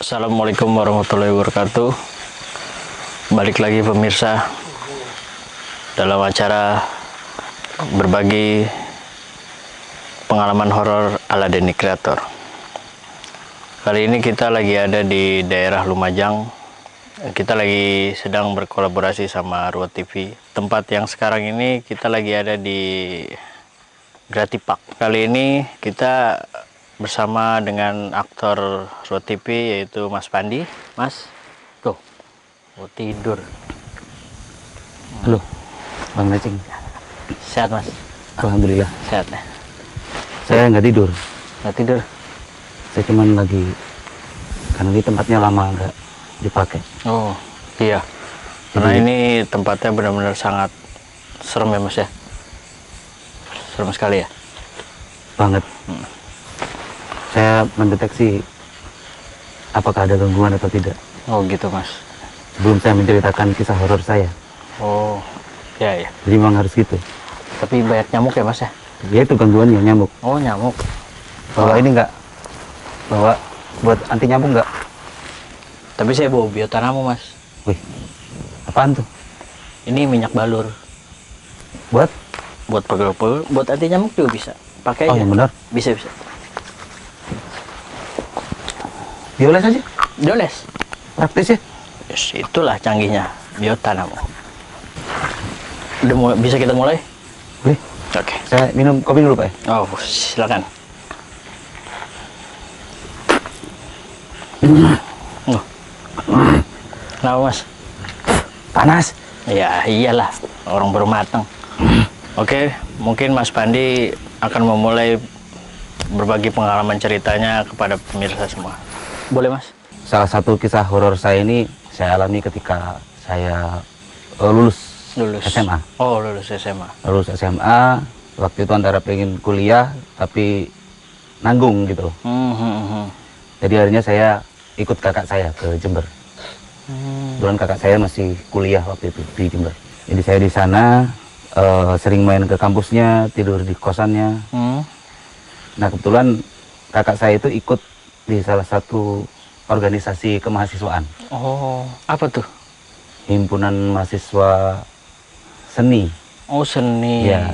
Assalamualaikum warahmatullahi wabarakatuh. Balik lagi pemirsa dalam acara berbagi pengalaman horor ala Denny Creator. Kali ini kita lagi ada di daerah Lumajang. Kita lagi sedang berkolaborasi sama Ruot TV. Tempat yang sekarang ini kita lagi ada di Gratipak. Kali ini kita bersama dengan aktor Ruot TV yaitu Mas Pandi. Mas, tuh, mau tidur. Halo, Bang Necing. Sehat Mas? Alhamdulillah. Sehat ya? Saya nggak tidur. Nggak tidur? Saya cuman lagi, karena di tempatnya lama nggak dipakai. Oh, iya. Karena ini tempatnya benar-benar sangat serem ya Mas ya? Serem sekali ya? Banget. Saya mendeteksi apakah ada gangguan atau tidak. Oh gitu Mas. Sebelum saya menceritakan kisah horor saya. Oh, ya ya. Jadi memang harus gitu. Tapi banyak nyamuk ya Mas ya? Dia itu gangguannya nyamuk. Oh nyamuk. Bawa ini nggak? Bawa buat anti nyamuk nggak? Tapi saya bawa biotanamu Mas. Wih, apaan tuh? Ini minyak balur. Buat? Buat pegel-pegel, buat anti nyamuk juga bisa. Pakai Oh aja. yang benar. Bisa bisa. Dioles aja. Doles. Praktis ya. Yes, itulah canggihnya biotanamu. Udah mulai, bisa kita mulai? Boleh. Oke. Saya minum kopi dulu Pak ya. Oh, silakan. Oh. Kenapa Mas? Panas. Ya iyalah, orang baru matang. Oke, mungkin Mas Pandi akan memulai berbagi pengalaman ceritanya kepada pemirsa semua. Boleh Mas? Salah satu kisah horor saya ini saya alami ketika saya lulus SMA. Oh, lulus SMA. Lulus SMA, waktu itu antara pengen kuliah tapi nanggung gitu. Jadi akhirnya saya ikut kakak saya ke Jember. Kebetulan kakak saya masih kuliah waktu itu di Jember. Jadi saya di sana sering main ke kampusnya, tidur di kosannya. Nah kebetulan kakak saya itu ikut di salah satu organisasi kemahasiswaan. Oh, apa tuh? Himpunan Mahasiswa Seni. Oh, seni. Ya.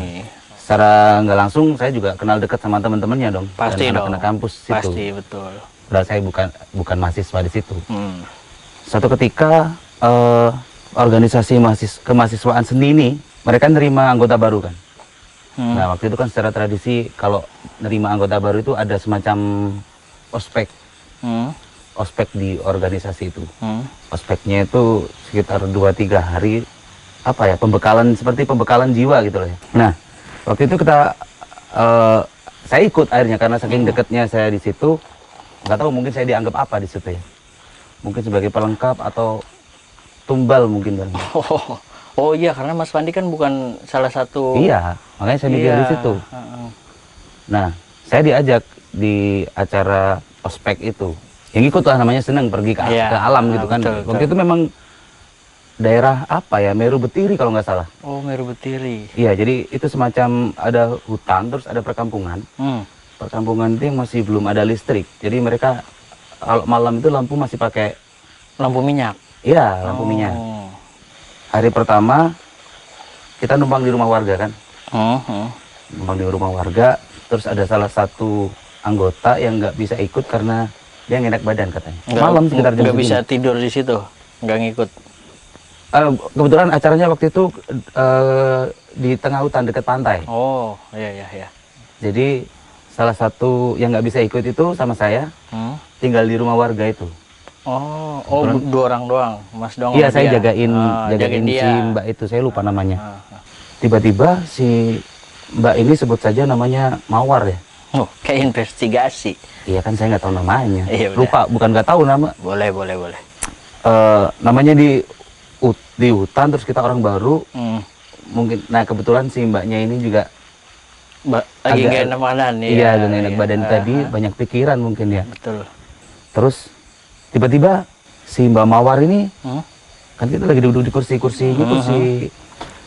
Secara nggak langsung saya juga kenal dekat sama teman-temannya dong. Pasti dan dong. anak-anak kampus situ. Pasti, betul. Padahal saya bukan mahasiswa di situ. Suatu Hmm. ketika organisasi kemahasiswaan seni ini mereka nerima anggota baru kan. Nah waktu itu kan secara tradisi kalau nerima anggota baru itu ada semacam ospek. Ospek di organisasi itu. Ospeknya itu sekitar 2-3 hari apa ya, pembekalan seperti pembekalan jiwa gitu loh ya. Nah waktu itu saya ikut akhirnya karena saking dekatnya saya di situ. Nggak tahu mungkin saya dianggap apa di situ ya. Mungkin sebagai pelengkap atau tumbal mungkin. Oh iya, karena Mas Pandi kan bukan salah satu. Iya, makanya saya mikir di situ. Nah, saya diajak di acara ospek itu. Yang ikut lah namanya senang pergi ke alam gitu kan. Betul, Waktu itu memang daerah apa ya, Meru Betiri kalau nggak salah. Oh, Meru Betiri. Iya, jadi itu semacam ada hutan terus ada perkampungan. Perkampungan itu yang masih belum ada listrik. Jadi mereka kalau malam itu lampu masih pakai Lampu minyak. iya, lampu minyak. Hari pertama kita numpang di rumah warga kan. Numpang di rumah warga, terus ada salah satu anggota yang nggak bisa ikut karena dia nggak enak badan katanya. Malam sekitar jam nggak bisa segini. tidur di situ, nggak ngikut. Kebetulan acaranya waktu itu di tengah hutan dekat pantai. Oh, iya. Jadi salah satu yang nggak bisa ikut itu sama saya tinggal di rumah warga itu. Oh, dua orang doang, Mas doang. Iya, sama saya dia? jagain dia. si Mbak itu, saya lupa namanya. Tiba-tiba si Mbak ini sebut saja namanya Mawar ya. Oh, kayak investigasi. Iya kan saya nggak tahu namanya. Iya, lupa, bukan nggak tahu nama. Boleh. Namanya di hutan terus kita orang baru. Mungkin, nah kebetulan si Mbaknya ini juga Lagi nggak enak badan. Iya, dan enak badan tadi banyak pikiran mungkin ya. Betul. Terus tiba-tiba si Mbak Mawar ini kan kita lagi duduk di kursi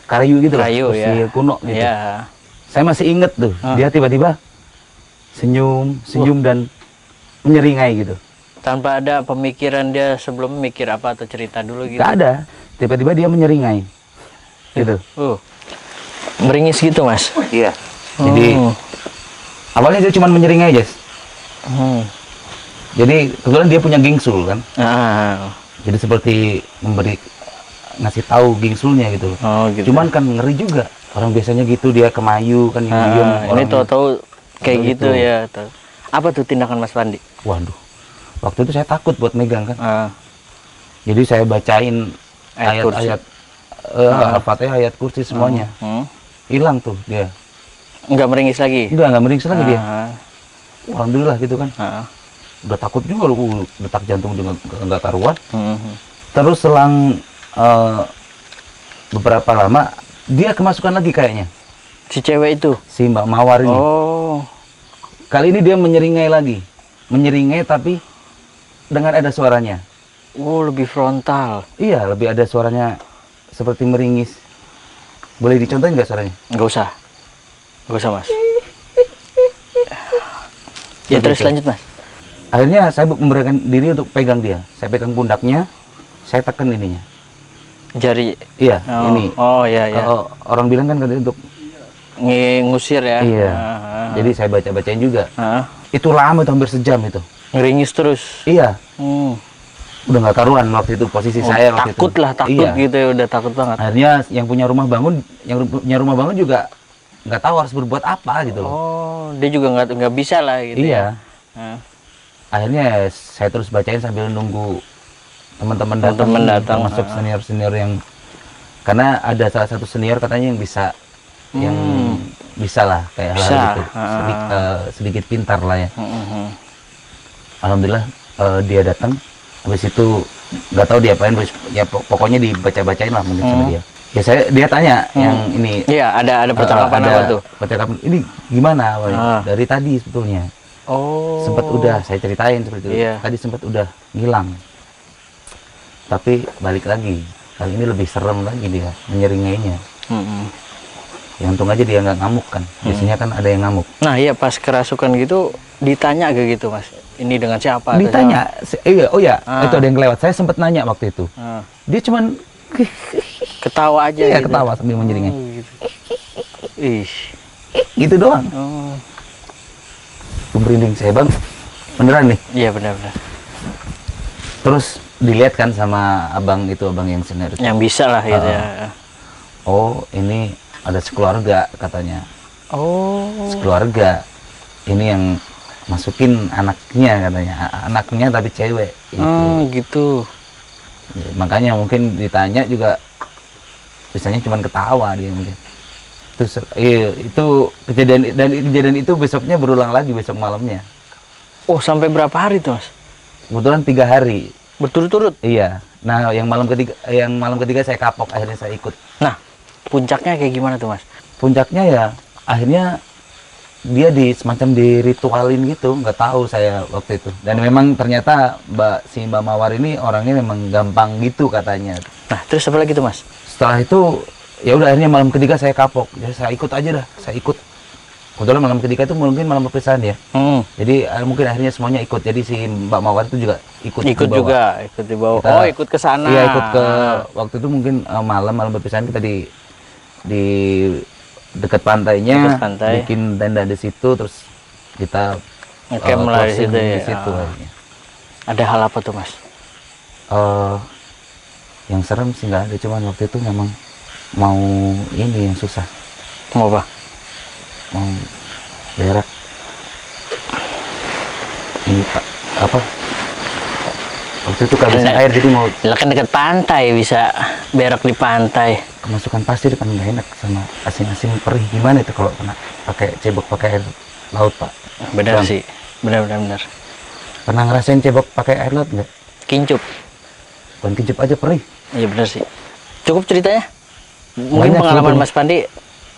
kayu gitu loh, kursi kuno gitu. Iya. Saya masih inget tuh, dia tiba-tiba senyum dan menyeringai gitu. Tanpa ada pemikiran dia sebelum mikir apa atau cerita dulu gitu. Nggak ada. Tiba-tiba dia menyeringai. Gitu. Meringis gitu, Mas. Iya. Jadi awalnya dia cuma menyeringai, Jas. Jadi kebetulan dia punya gingsul kan. Jadi seperti ngasih tahu gingsulnya gitu. Gitu. Cuman kan ngeri juga. Orang biasanya gitu dia kemayu kan ini tahu-tahu kayak gitu itu. ya. Apa tuh tindakan Mas Pandi? Waduh. Waktu itu saya takut buat megang kan. Jadi saya bacain ayat-ayat Al-Fatihah, ayat kursi semuanya. Hilang tuh dia. Nggak meringis lagi? Nggak meringis lagi dia. Alhamdulillah gitu kan. Udah takut juga lu, detak jantung juga nggak karuan. Terus selang beberapa lama dia kemasukan lagi kayaknya. Si cewek itu? Si Mbak Mawar ini. Kali ini dia menyeringai lagi. Menyeringai tapi dengan ada suaranya. Lebih frontal. Iya, lebih ada suaranya seperti meringis. Boleh dicontohin nggak suaranya? Nggak usah. Nggak usah, Mas. Ya terus lanjut, Mas. Akhirnya saya memberikan diri untuk pegang dia. Saya pegang pundaknya, saya tekan ininya. Jari? Iya, ini. Iya. Kalau orang bilang kan katanya untuk ngusir ya? Iya. Jadi saya baca-bacain juga. Itu lama, itu hampir sejam itu. Ngeringis terus? Iya. Udah nggak karuan waktu itu posisi saya waktu takut itu. Lah, takut iya. gitu ya, udah takut banget. Akhirnya yang punya rumah bangun juga nggak tahu harus berbuat apa gitu loh. Dia juga nggak bisa lah gitu. Iya. Ya. Akhirnya saya terus bacain sambil nunggu teman-teman datang, termasuk senior-senior yang, karena ada salah satu senior katanya yang bisa lah kayak hal gitu, sedikit pintar lah ya. Alhamdulillah dia datang, habis itu nggak tahu diapain, ya pokoknya dibaca-bacain lah mungkin sama dia. Ya dia tanya yang ini. Iya, ada percakapan apa tuh? Percakapan ini gimana dari tadi sebetulnya. Sempat udah saya ceritain seperti itu. Iya. Tadi sempat udah ngilang. Tapi balik lagi. Kali ini lebih serem lagi dia menyeringainya. Ya untung aja dia nggak ngamuk kan. Biasanya kan ada yang ngamuk. Nah iya, pas kerasukan gitu ditanya kayak gitu, Mas. Ini dengan siapa? Ditanya. Iya, itu ada yang kelewat. Saya sempat nanya waktu itu. Dia cuman ketawa aja. Iya, gitu. ketawa sambil menyeringai. Gitu. Ih. Gitu doang. Merinding saya, Bang. Beneran nih? Iya, benar-benar. Terus dilihat kan sama abang yang senior itu. Yang bisa lah gitu ya. Oh, ini ada sekeluarga katanya. Sekeluarga. Ini yang masukin anaknya katanya. Anaknya tapi cewek. Gitu. Ya, makanya mungkin ditanya juga biasanya cuma ketawa dia mungkin. Terus itu kejadian itu besoknya berulang lagi besok malamnya. Sampai berapa hari tuh, Mas? Kebetulan 3 hari. Berturut-turut? Iya. Nah, yang malam ketiga saya kapok, akhirnya saya ikut. Nah, puncaknya kayak gimana tuh, Mas? Puncaknya ya akhirnya dia semacam diritualin gitu, nggak tahu saya waktu itu. Dan memang ternyata Mbak Mawar ini orangnya memang gampang gitu katanya. Nah, terus apa lagi tuh, Mas? Setelah itu ya udah, akhirnya malam ketiga saya kapok. Ya saya ikut aja dah, saya ikut. Kebetulan malam ketiga itu mungkin malam perpisahan ya. Jadi mungkin akhirnya semuanya ikut. Jadi si Mbak Mawar itu juga ikut juga, ikut di bawah. Ikut ke sana. Iya, ikut ke waktu itu mungkin malam perpisahan kita di dekat pantainya, bikin tenda di situ, terus kita ngecamp lah di situ ya. Akhirnya. Ada hal apa tuh, Mas? Yang serem sih nggak ada, cuman waktu itu memang mau ini yang susah. Mau apa? Mau berak. Ini apa? Waktu itu kehabisan air, jadi mau. Kan dekat pantai, bisa berak di pantai. Kemasukan pasir kan nggak enak sama asin-asin perih. Gimana itu kalau kena pakai cebok pakai air laut, Pak? Benar sih, benar. Pernah ngerasain cebok pakai air laut nggak? Kincup. Bukan kincup aja perih. Iya benar sih. Cukup ceritanya? Mungkin banyak, pengalaman Mas Pandi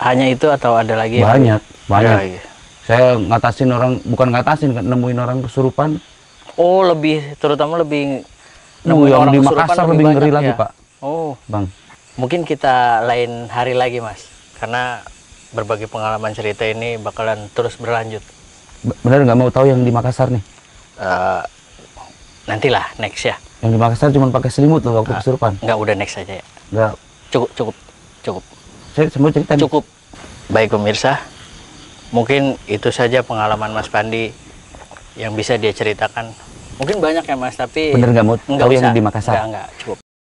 hanya itu atau ada lagi? Banyak. Lagi. Saya ngatasin orang, bukan ngatasin, nemuin orang kesurupan. Terutama lebih nemuin yang orang di kesurupan Makassar lebih ngeri lagi, ya? Pak. Bang. Mungkin kita lain hari lagi, Mas. Karena berbagi pengalaman cerita ini bakalan terus berlanjut. Bener nggak mau tahu yang di Makassar nih? nantilah next ya. Yang di Makassar cuma pakai selimut loh waktu kesurupan. Enggak, udah next aja ya. Enggak. Cukup. Saya semua cerita nih. Cukup. Baik pemirsa, mungkin itu saja pengalaman Mas Pandi yang bisa dia ceritakan. Mungkin banyak ya Mas, tapi Bener nggak mau nggak tahu bisa. yang di Makassar? Enggak, cukup.